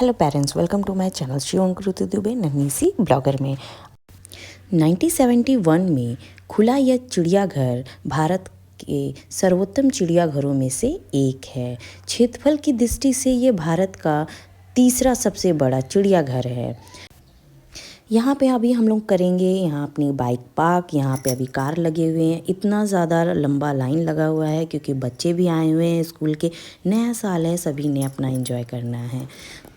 Hello parents, welcome to my channel Shri Ankurit Dubey नन्ही सी blogger में। 1971 में खुला यह चिड़ियाघर भारत के सर्वोत्तम चिड़ियाघरों में से एक है। क्षेत्रफल की दृष्टि से ये भारत का तीसरा सबसे बड़ा चिड़ियाघर है। यहाँ पे अभी हम लोग करेंगे यहाँ अपनी बाइक पार्क। यहाँ पे अभी कार लगे हुए हैं। इतना ज़्यादा लंबा लाइन लगा हुआ है क्योंकि बच्चे भी आए हुए हैं स्कूल के। नया साल है, सभी ने अपना एंजॉय करना है।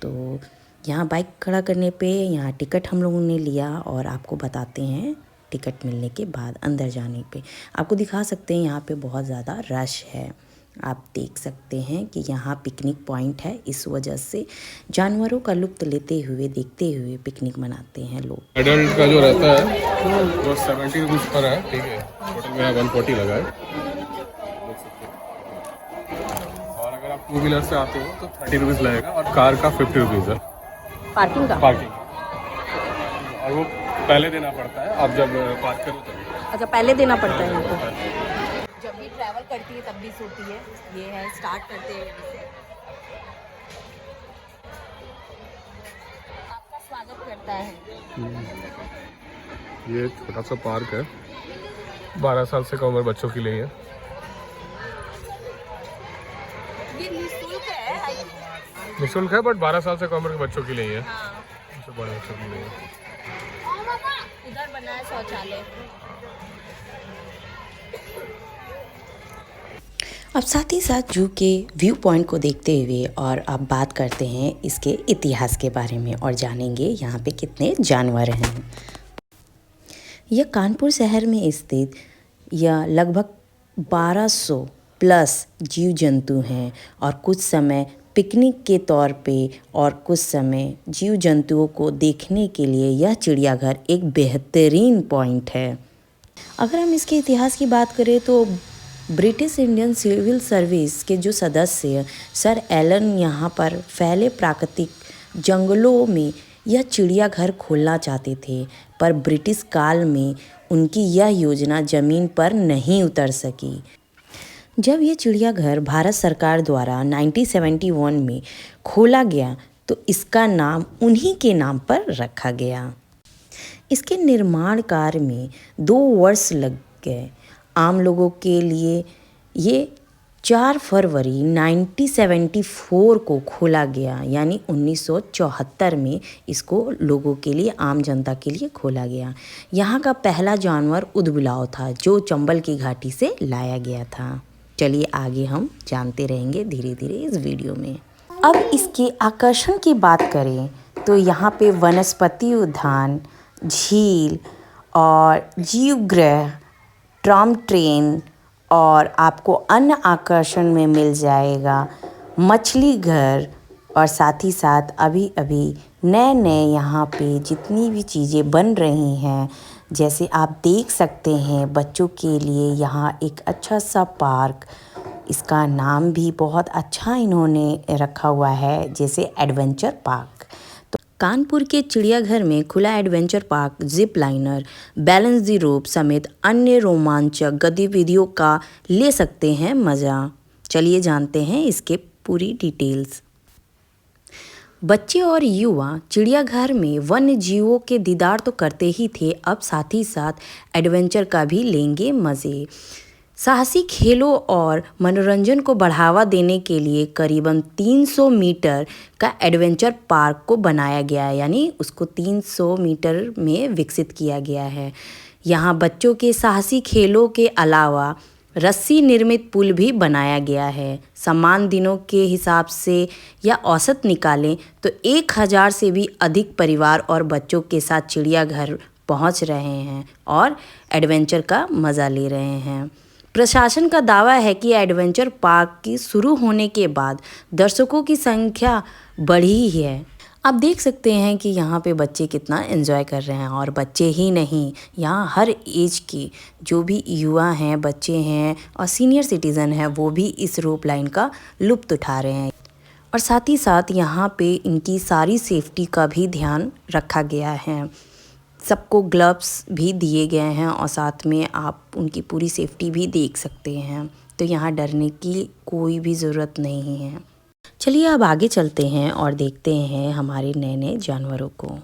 तो यहाँ बाइक खड़ा करने पे यहाँ टिकट हम लोगों ने लिया और आपको बताते हैं टिकट मिलने के बाद अंदर जाने पे। आपको दिखा सकते हैं यहाँ पे बहुत ज़्यादा रश है। आप देख सकते हैं कि यहाँ पिकनिक पॉइंट है, इस वजह से जानवरों का लुत्फ लेते हुए देखते हुए पिकनिक मनाते हैं लोग। एडल्ट का जो रहता है वो 70 रुपीज़ पर है, ठीक है। टोटल में 140 लगा है, देख सकते हैं। और अगर आप 2 व्हीलर से आते हो तो 30 रुपीज़ लगेगा और कार का 50 रुपीज़ है पार्किंग का। और वो पहले देना पड़ता है, आप जब पार्क करो तभी। अच्छा, पहले देना पड़ता है यहाँ पे। जब भी ट्रैवल करती है तब भी सोती है। ये है, स्टार्ट करते हैं यहाँ से। आपका स्वागत करता है। ये छोटा सा पार्क है, 12 साल से कम उम्र बच्चों के लिए है। ये निःशुल्क है, निःशुल्क है, बट 12 साल से कम उम्र के बच्चों के लिए है। हाँ। उससे बड़े बच्चों के लिए है। इधर बना है शौचालय। अब साथ ही साथ जू के व्यू पॉइंट को देखते हुए और अब बात करते हैं इसके इतिहास के बारे में और जानेंगे यहाँ पे कितने जानवर हैं। यह कानपुर शहर में स्थित यह लगभग 1200 प्लस जीव जंतु हैं और कुछ समय पिकनिक के तौर पे और कुछ समय जीव जंतुओं को देखने के लिए यह चिड़ियाघर एक बेहतरीन पॉइंट है। अगर हम इसके इतिहास की बात करें तो ब्रिटिश इंडियन सिविल सर्विस के जो सदस्य सर एलन यहाँ पर फैले प्राकृतिक जंगलों में यह चिड़ियाघर खोलना चाहते थे, पर ब्रिटिश काल में उनकी यह योजना ज़मीन पर नहीं उतर सकी। जब यह चिड़ियाघर भारत सरकार द्वारा 1971 में खोला गया तो इसका नाम उन्हीं के नाम पर रखा गया। इसके निर्माण कार्य में 2 वर्ष लग गए। आम लोगों के लिए ये 4 फरवरी 1974 को खोला गया, यानी 1974 में इसको लोगों के लिए, आम जनता के लिए खोला गया। यहाँ का पहला जानवर ऊदबिलाव था जो चंबल की घाटी से लाया गया था। चलिए आगे हम जानते रहेंगे धीरे धीरे इस वीडियो में। अब इसके आकर्षण की बात करें तो यहाँ पे वनस्पति उद्यान, झील और जीवगृह, ट्राम ट्रेन और आपको अन्य आकर्षण में मिल जाएगा मछली घर। और साथ ही साथ अभी अभी नए नए यहाँ पे जितनी भी चीज़ें बन रही हैं, जैसे आप देख सकते हैं बच्चों के लिए यहाँ एक अच्छा सा पार्क, इसका नाम भी बहुत अच्छा इन्होंने रखा हुआ है, जैसे एडवेंचर पार्क। कानपुर के चिड़ियाघर में खुला adventure park, zip liner, balance the rope समेत अन्य रोमांचक गतिविधियों का ले सकते हैं मज़ा। चलिए जानते हैं इसके पूरी डिटेल्स। बच्चे और युवा चिड़ियाघर में वन्य जीवों के दीदार तो करते ही थे, अब साथ ही साथ एडवेंचर का भी लेंगे मज़े। साहसी खेलों और मनोरंजन को बढ़ावा देने के लिए करीबन 300 मीटर का एडवेंचर पार्क को बनाया गया है, यानी उसको 300 मीटर में विकसित किया गया है। यहाँ बच्चों के साहसी खेलों के अलावा रस्सी निर्मित पुल भी बनाया गया है। समान दिनों के हिसाब से या औसत निकालें तो 1000 से भी अधिक परिवार और बच्चों के साथ चिड़ियाघर पहुँच रहे हैं और एडवेंचर का मज़ा ले रहे हैं। प्रशासन का दावा है कि एडवेंचर पार्क की शुरू होने के बाद दर्शकों की संख्या बढ़ी है। आप देख सकते हैं कि यहाँ पे बच्चे कितना एंजॉय कर रहे हैं, और बच्चे ही नहीं, यहाँ हर एज के जो भी युवा हैं, बच्चे हैं और सीनियर सिटीज़न हैं, वो भी इस रोप लाइन का लुत्फ़ उठा रहे हैं। और साथ ही साथ यहाँ पे इनकी सारी सेफ्टी का भी ध्यान रखा गया है। सबको ग्लव्स भी दिए गए हैं और साथ में आप उनकी पूरी सेफ्टी भी देख सकते हैं। तो यहाँ डरने की कोई भी ज़रूरत नहीं है। चलिए अब आगे चलते हैं और देखते हैं हमारे नए नए जानवरों को।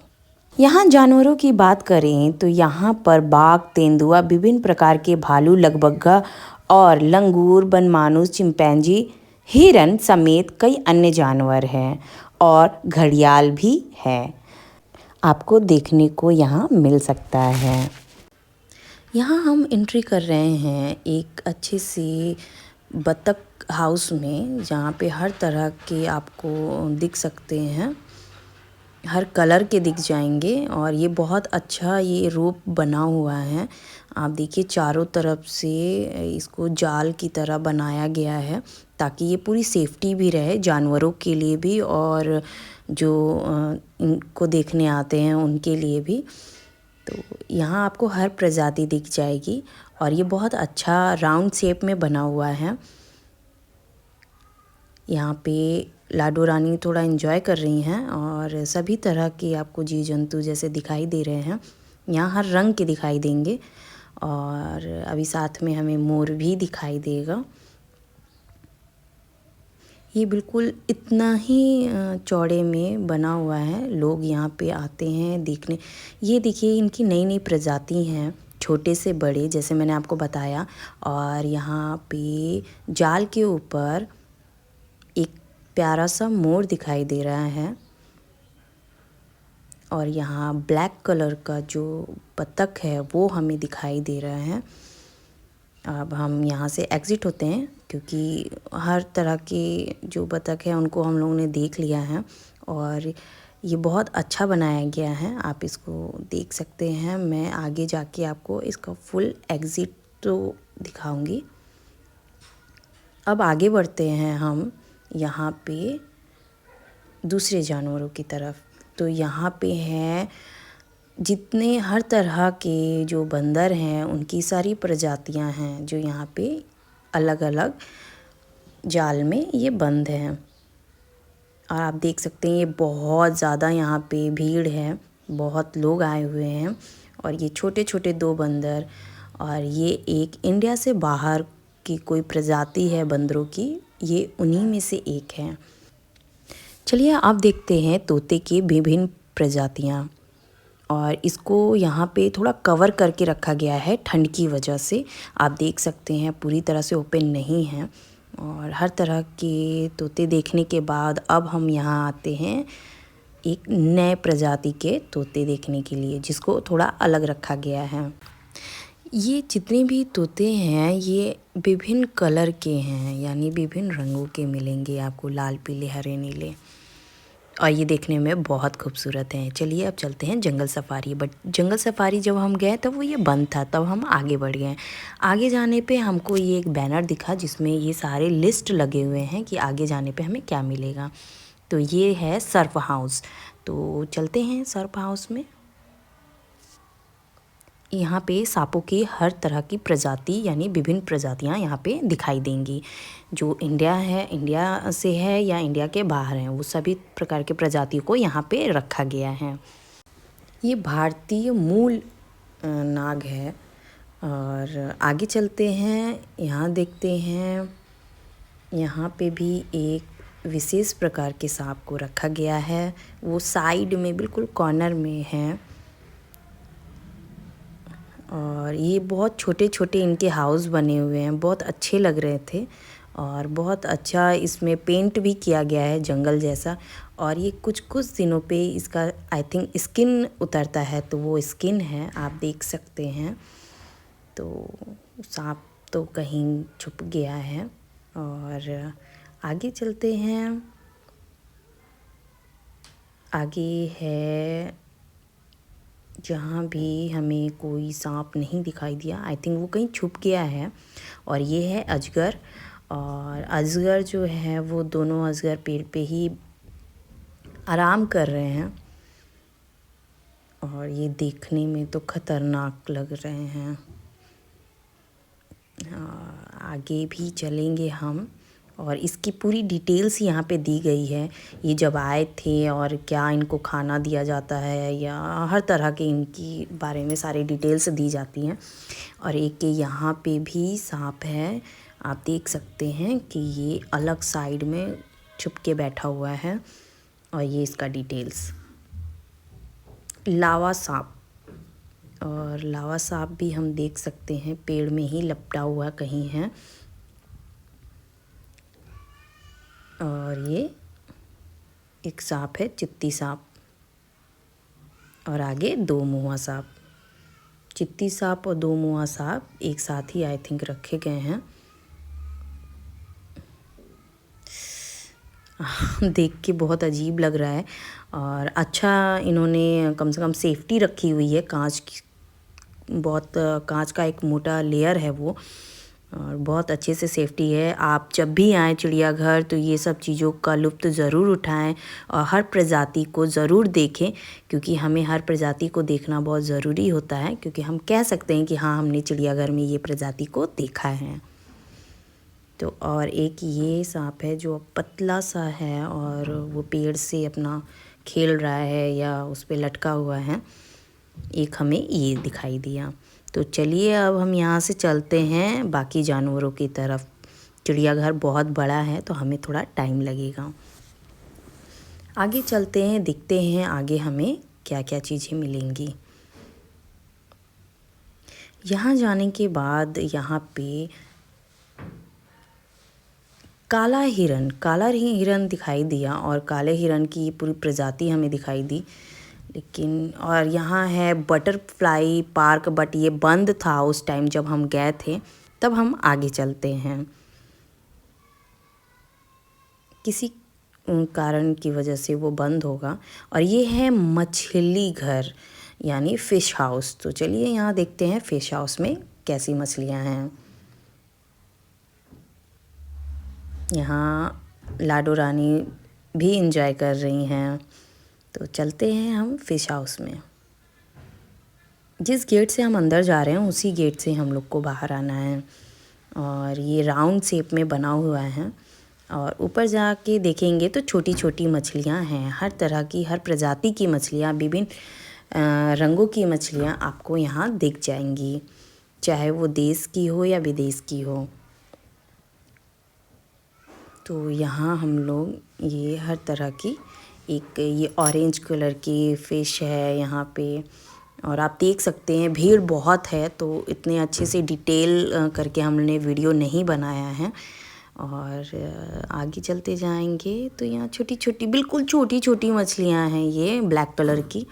यहाँ जानवरों की बात करें तो यहाँ पर बाघ, तेंदुआ, विभिन्न प्रकार के भालू, लगबग्गा और लंगूर, बनमानुस, चिंपैंजी, हिरन समेत कई अन्य जानवर हैं और घड़ियाल भी है, आपको देखने को यहाँ मिल सकता है। यहाँ हम एंट्री कर रहे हैं एक अच्छे से बतख हाउस में, जहाँ पे हर तरह के आपको दिख सकते हैं, हर कलर के दिख जाएंगे। और ये बहुत अच्छा ये रूप बना हुआ है। आप देखिए चारों तरफ से इसको जाल की तरह बनाया गया है ताकि ये पूरी सेफ्टी भी रहे जानवरों के लिए भी और जो इनको देखने आते हैं उनके लिए भी। तो यहाँ आपको हर प्रजाति दिख जाएगी और ये बहुत अच्छा राउंड शेप में बना हुआ है। यहाँ पे लाडो रानी थोड़ा एंजॉय कर रही हैं और सभी तरह के आपको जीव जंतु जैसे दिखाई दे रहे हैं। यहाँ हर रंग के दिखाई देंगे और अभी साथ में हमें मोर भी दिखाई देगा। ये बिल्कुल इतना ही चौड़े में बना हुआ है। लोग यहाँ पे आते हैं देखने। ये देखिए इनकी नई नई प्रजाति हैं, छोटे से बड़े, जैसे मैंने आपको बताया। और यहाँ पे जाल के ऊपर एक प्यारा सा मोर दिखाई दे रहा है और यहाँ ब्लैक कलर का जो बतख है वो हमें दिखाई दे रहा है। अब हम यहाँ से एग्ज़िट होते हैं क्योंकि हर तरह के जो बतख हैं उनको हम लोगों ने देख लिया है और ये बहुत अच्छा बनाया गया है, आप इसको देख सकते हैं। मैं आगे जाके आपको इसका फुल एग्ज़िट तो दिखाऊंगी। अब आगे बढ़ते हैं हम यहाँ पे दूसरे जानवरों की तरफ। तो यहाँ पे हैं जितने हर तरह के जो बंदर हैं उनकी सारी प्रजातियाँ हैं जो यहाँ पे अलग अलग जाल में ये बंद हैं। और आप देख सकते हैं ये बहुत ज़्यादा यहाँ पे भीड़ है, बहुत लोग आए हुए हैं। और ये छोटे छोटे दो बंदर, और ये एक इंडिया से बाहर की कोई प्रजाति है बंदरों की, ये उन्हीं में से एक है। चलिए आप देखते हैं तोते की विभिन्न प्रजातियाँ। और इसको यहाँ पे थोड़ा कवर करके रखा गया है ठंड की वजह से, आप देख सकते हैं पूरी तरह से ओपन नहीं है। और हर तरह के तोते देखने के बाद अब हम यहाँ आते हैं एक नए प्रजाति के तोते देखने के लिए, जिसको थोड़ा अलग रखा गया है। ये जितने भी तोते हैं ये विभिन्न कलर के हैं, यानी विभिन्न रंगों के मिलेंगे आपको, लाल, पीले, हरे, नीले, और ये देखने में बहुत खूबसूरत हैं। चलिए अब चलते हैं जंगल सफारी। बट जंगल सफारी जब हम गए तब वो ये बंद था, तब हम आगे बढ़ गए। आगे जाने पे हमको ये एक बैनर दिखा जिसमें ये सारे लिस्ट लगे हुए हैं कि आगे जाने पे हमें क्या मिलेगा। तो ये है सर्फ हाउस, तो चलते हैं सर्फ हाउस में। यहाँ पे सांपों की हर तरह की प्रजाति यानी विभिन्न प्रजातियाँ यहाँ पे दिखाई देंगी। जो इंडिया से है या इंडिया के बाहर हैं, वो सभी प्रकार के प्रजातियों को यहाँ पे रखा गया है। ये भारतीय मूल नाग है। और आगे चलते हैं, यहाँ देखते हैं, यहाँ पे भी एक विशेष प्रकार के सांप को रखा गया है। वो साइड में बिल्कुल कॉर्नर में है। और ये बहुत छोटे छोटे इनके हाउस बने हुए हैं, बहुत अच्छे लग रहे थे। और बहुत अच्छा इसमें पेंट भी किया गया है जंगल जैसा। और ये कुछ कुछ दिनों पे इसका आई थिंक स्किन उतरता है, तो वो स्किन है, आप देख सकते हैं। तो सांप तो कहीं छुप गया है। और आगे चलते हैं, आगे है जहाँ भी हमें कोई सांप नहीं दिखाई दिया, आई थिंक वो कहीं छुप गया है। और ये है अजगर। और अजगर जो है वो दोनों अजगर पेड़ पे ही आराम कर रहे हैं। और ये देखने में तो खतरनाक लग रहे हैं। आगे भी चलेंगे हम, और इसकी पूरी डिटेल्स यहाँ पे दी गई है। ये जब आए थे और क्या इनको खाना दिया जाता है, या हर तरह के इनकी बारे में सारी डिटेल्स दी जाती हैं। और एक यहाँ पे भी सांप है, आप देख सकते हैं कि ये अलग साइड में छुप के बैठा हुआ है। और ये इसका डिटेल्स। लावा सांप, और लावा सांप भी हम देख सकते हैं पेड़ में ही लपटा हुआ कहीं है। और ये एक सांप है, चित्ती सांप, और आगे दो मुँहा सांप। चित्ती सांप और दो मुँहा सांप एक साथ ही आई थिंक रखे गए हैं। देख के बहुत अजीब लग रहा है। और अच्छा इन्होंने कम से कम सेफ्टी रखी हुई है, कांच की, बहुत कांच का एक मोटा लेयर है वो, और बहुत अच्छे से सेफ्टी है। आप जब भी आएँ चिड़ियाघर तो ये सब चीज़ों का लुत्फ़ ज़रूर उठाएं और हर प्रजाति को ज़रूर देखें, क्योंकि हमें हर प्रजाति को देखना बहुत ज़रूरी होता है, क्योंकि हम कह सकते हैं कि हाँ हमने चिड़ियाघर में ये प्रजाति को देखा है। तो और एक ये सांप है जो पतला सा है और वो पेड़ से अपना खेल रहा है या उस पे लटका हुआ है। एक हमें ये दिखाई दिया। तो चलिए अब हम यहाँ से चलते हैं बाकी जानवरों की तरफ। चिड़ियाघर बहुत बड़ा है तो हमें थोड़ा टाइम लगेगा। आगे चलते हैं, दिखते हैं आगे हमें क्या क्या चीज़ें मिलेंगी। यहाँ जाने के बाद यहाँ पे काला हिरन दिखाई दिया, और काले हिरन की पूरी प्रजाति हमें दिखाई दी। लेकिन और यहाँ है बटरफ्लाई पार्क, बट ये बंद था उस टाइम जब हम गए थे। तब हम आगे चलते हैं, किसी कारण की वजह से वो बंद होगा। और ये है मछली घर यानी फ़िश हाउस। तो चलिए यहाँ देखते हैं फ़िश हाउस में कैसी मछलियाँ हैं। यहाँ लाडो रानी भी इंजॉय कर रही हैं। तो चलते हैं हम फ़िश हाउस में। जिस गेट से हम अंदर जा रहे हैं उसी गेट से हम लोग को बाहर आना है। और ये राउंड शेप में बना हुआ है, और ऊपर जाके देखेंगे तो छोटी छोटी मछलियाँ हैं, हर तरह की, हर प्रजाति की मछलियाँ, विभिन्न रंगों की मछलियाँ आपको यहाँ दिख जाएंगी, चाहे वो देश की हो या विदेश की हो। तो यहाँ हम लोग ये हर तरह की, एक ये ऑरेंज कलर की फ़िश है यहाँ पे, और आप देख सकते हैं भीड़ बहुत है, तो इतने अच्छे से डिटेल करके हमने वीडियो नहीं बनाया है। और आगे चलते जाएंगे तो यहाँ छोटी छोटी, बिल्कुल छोटी छोटी मछलियाँ हैं ये ब्लैक कलर की।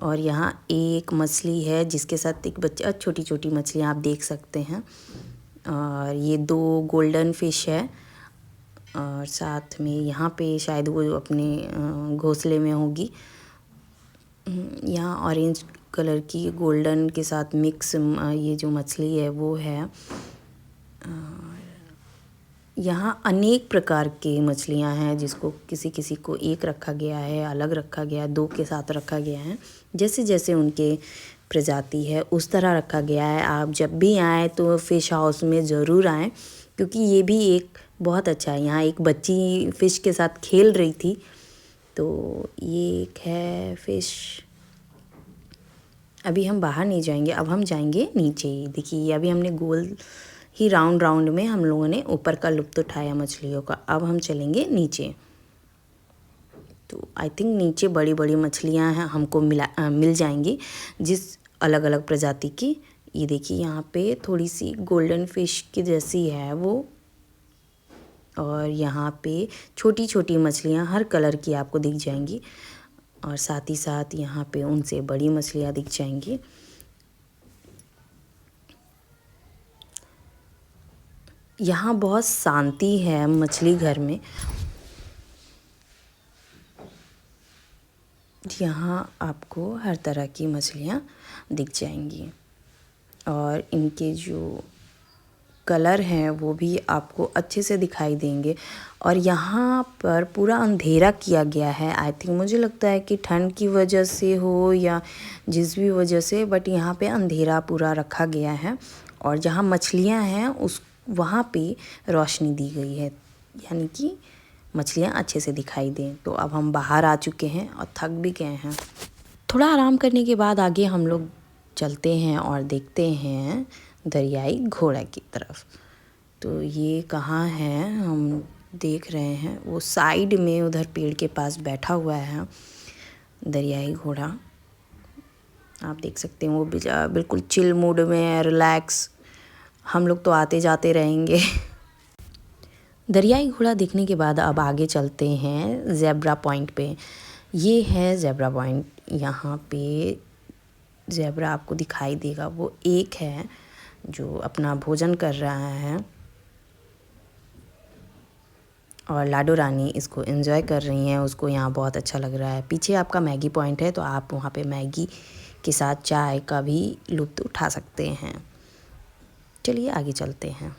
और यहाँ एक मछली है जिसके साथ एक बच्चा, छोटी छोटी मछलियाँ आप देख सकते हैं। और ये दो गोल्डन फ़िश है, और साथ में यहाँ पे शायद वो अपने घोंसले में होगी। यहाँ ऑरेंज कलर की गोल्डन के साथ मिक्स ये जो मछली है वो है। यहाँ अनेक प्रकार के मछलियाँ हैं, जिसको किसी किसी को एक रखा गया है, अलग रखा गया है, दो के साथ रखा गया है, जैसे जैसे उनके प्रजाति है उस तरह रखा गया है। आप जब भी आएँ तो फ़िश हाउस में ज़रूर आएँ, क्योंकि ये भी एक बहुत अच्छा है। यहाँ एक बच्ची फ़िश के साथ खेल रही थी। तो ये एक है फ़िश। अभी हम बाहर नहीं जाएंगे, अब हम जाएंगे नीचे। देखिए अभी हमने गोल ही राउंड राउंड में हम लोगों ने ऊपर का लुत्फ़ उठाया मछलियों का। अब हम चलेंगे नीचे। तो आई थिंक नीचे बड़ी बड़ी मछलियाँ हैं, हमको मिल जाएंगी जिस अलग अलग प्रजाति की। ये देखिए यहाँ पे थोड़ी सी गोल्डन फ़िश की जैसी है वो, और यहाँ पे छोटी छोटी मछलियाँ हर कलर की आपको दिख जाएंगी, और साथ ही साथ यहाँ पे उनसे बड़ी मछलियाँ दिख जाएंगी। यहाँ बहुत शांति है मछली घर में। यहाँ आपको हर तरह की मछलियाँ दिख जाएंगी, और इनके जो कलर हैं वो भी आपको अच्छे से दिखाई देंगे। और यहाँ पर पूरा अंधेरा किया गया है। आई थिंक, मुझे लगता है कि ठंड की वजह से हो या जिस भी वजह से, बट यहाँ पे अंधेरा पूरा रखा गया है। और जहाँ मछलियाँ हैं उस वहाँ पे रोशनी दी गई है, यानी कि मछलियाँ अच्छे से दिखाई दें। तो अब हम बाहर आ चुके हैं और थक भी गए हैं। थोड़ा आराम करने के बाद आगे हम लोग चलते हैं और देखते हैं दरियाई घोड़ा की तरफ। तो ये कहाँ है हम देख रहे हैं वो साइड में उधर पेड़ के पास बैठा हुआ है दरियाई घोड़ा। आप देख सकते हैं वो बिल्कुल चिल मूड में है, रिलैक्स। हम लोग तो आते जाते रहेंगे। दरियाई घोड़ा देखने के बाद अब आगे चलते हैं ज़ेब्रा पॉइंट पे। ये है ज़ेब्रा पॉइंट। यहाँ पे ज़ेब्रा आपको दिखाई देगा, वो एक है जो अपना भोजन कर रहा है और लाडो रानी इसको एंजॉय कर रही हैं। उसको यहाँ बहुत अच्छा लग रहा है। पीछे आपका मैगी पॉइंट है, तो आप वहाँ पे मैगी के साथ चाय का भी लुत्फ़ उठा सकते हैं। चलिए आगे चलते हैं।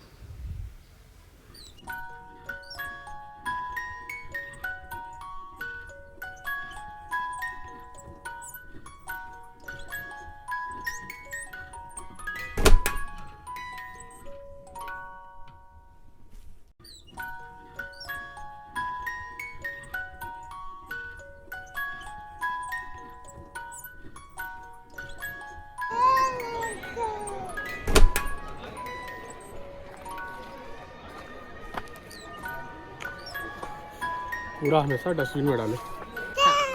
कूड़ा हमेशा डस्टबिन में डालें।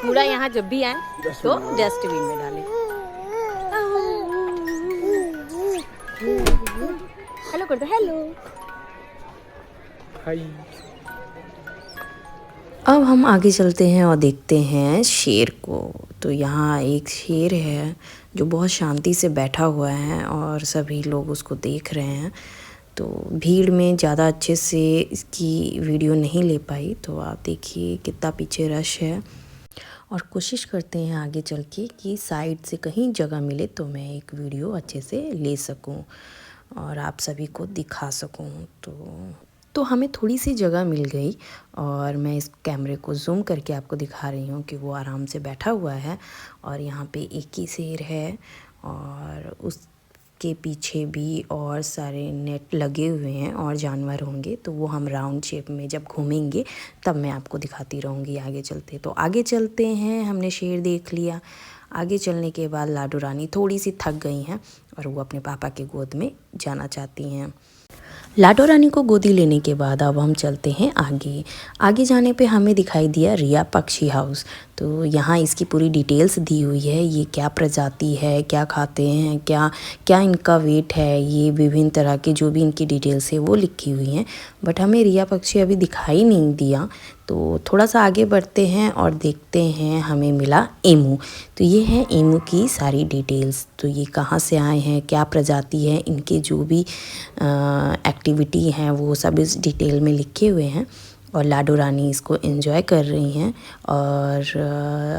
कूड़ा यहाँ जब भी आए तो डस्टबिन में डालें। हेलो कर दो, हेलो। हाय। अब हम आगे चलते हैं और देखते हैं शेर को। तो यहाँ एक शेर है जो बहुत शांति से बैठा हुआ है और सभी लोग उसको देख रहे हैं। तो भीड़ में ज़्यादा अच्छे से इसकी वीडियो नहीं ले पाई, तो आप देखिए कितना पीछे रश है। और कोशिश करते हैं आगे चल के कि साइड से कहीं जगह मिले तो मैं एक वीडियो अच्छे से ले सकूं और आप सभी को दिखा सकूं। तो हमें थोड़ी सी जगह मिल गई और मैं इस कैमरे को जूम करके आपको दिखा रही हूँ कि वो आराम से बैठा हुआ है और यहाँ पे एक ही शेर है और उसके पीछे भी और सारे नेट लगे हुए हैं और जानवर होंगे। तो वो हम राउंड शेप में जब घूमेंगे तब मैं आपको दिखाती रहूँगी आगे चलते। तो आगे चलते हैं, हमने शेर देख लिया। आगे चलने के बाद लाडो रानी थोड़ी सी थक गई हैं और वो अपने पापा के गोद में जाना चाहती हैं। लाडो रानी को गोदी लेने के बाद अब हम चलते हैं आगे। आगे जाने पे हमें दिखाई दिया रिया पक्षी हाउस। तो यहाँ इसकी पूरी डिटेल्स दी हुई है, ये क्या प्रजाति है, क्या खाते हैं, क्या क्या इनका वेट है, ये विभिन्न तरह के जो भी इनकी डिटेल्स है वो लिखी हुई हैं। बट हमें रिया पक्षी अभी दिखाई नहीं दिया, तो थोड़ा सा आगे बढ़ते हैं और देखते हैं। हमें मिला एमू। तो ये है एमू की सारी डिटेल्स। तो ये कहाँ से आए हैं, क्या प्रजाति है, इनके जो भी एक्टिविटी हैं वो सब इस डिटेल में लिखे हुए हैं। और लाडो रानी इसको एंजॉय कर रही हैं और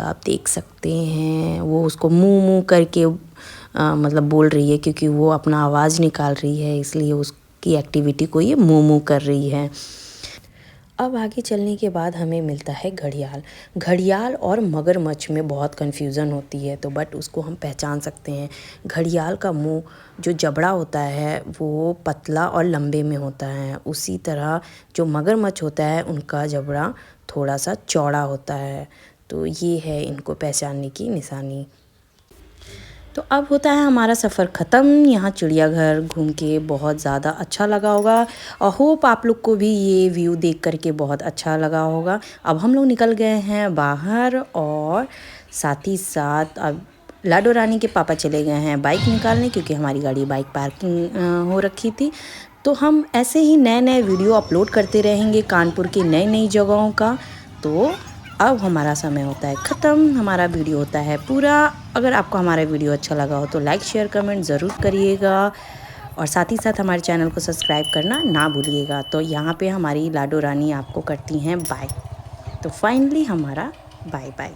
आप देख सकते हैं वो उसको मुँह मुँह करके मतलब बोल रही है, क्योंकि वो अपना आवाज़ निकाल रही है, इसलिए उसकी एक्टिविटी को ये मुँह मुँह कर रही है। अब आगे चलने के बाद हमें मिलता है घड़ियाल। घड़ियाल और मगरमच्छ में बहुत कन्फ्यूज़न होती है, तो बट उसको हम पहचान सकते हैं। घड़ियाल का मुंह जो जबड़ा होता है वो पतला और लंबे में होता है, उसी तरह जो मगरमच्छ होता है उनका जबड़ा थोड़ा सा चौड़ा होता है। तो ये है इनको पहचानने की निशानी। तो अब होता है हमारा सफ़र ख़त्म। यहाँ चिड़ियाघर घूम के बहुत ज़्यादा अच्छा लगा होगा और होप आप लोग को भी ये व्यू देख करके बहुत अच्छा लगा होगा। अब हम लोग निकल गए हैं बाहर और साथ ही साथ अब लाडो रानी के पापा चले गए हैं बाइक निकालने, क्योंकि हमारी गाड़ी बाइक पार्किंग हो रखी थी। तो हम ऐसे ही नए नए वीडियो अपलोड करते रहेंगे कानपुर की नई नई जगहों का। तो अब हमारा समय होता है ख़त्म, हमारा वीडियो होता है पूरा। अगर आपको हमारा वीडियो अच्छा लगा हो तो लाइक शेयर कमेंट ज़रूर करिएगा और साथ ही साथ हमारे चैनल को सब्सक्राइब करना ना भूलिएगा। तो यहाँ पे हमारी लाडो रानी आपको करती हैं बाय। तो फाइनली हमारा बाय बाय।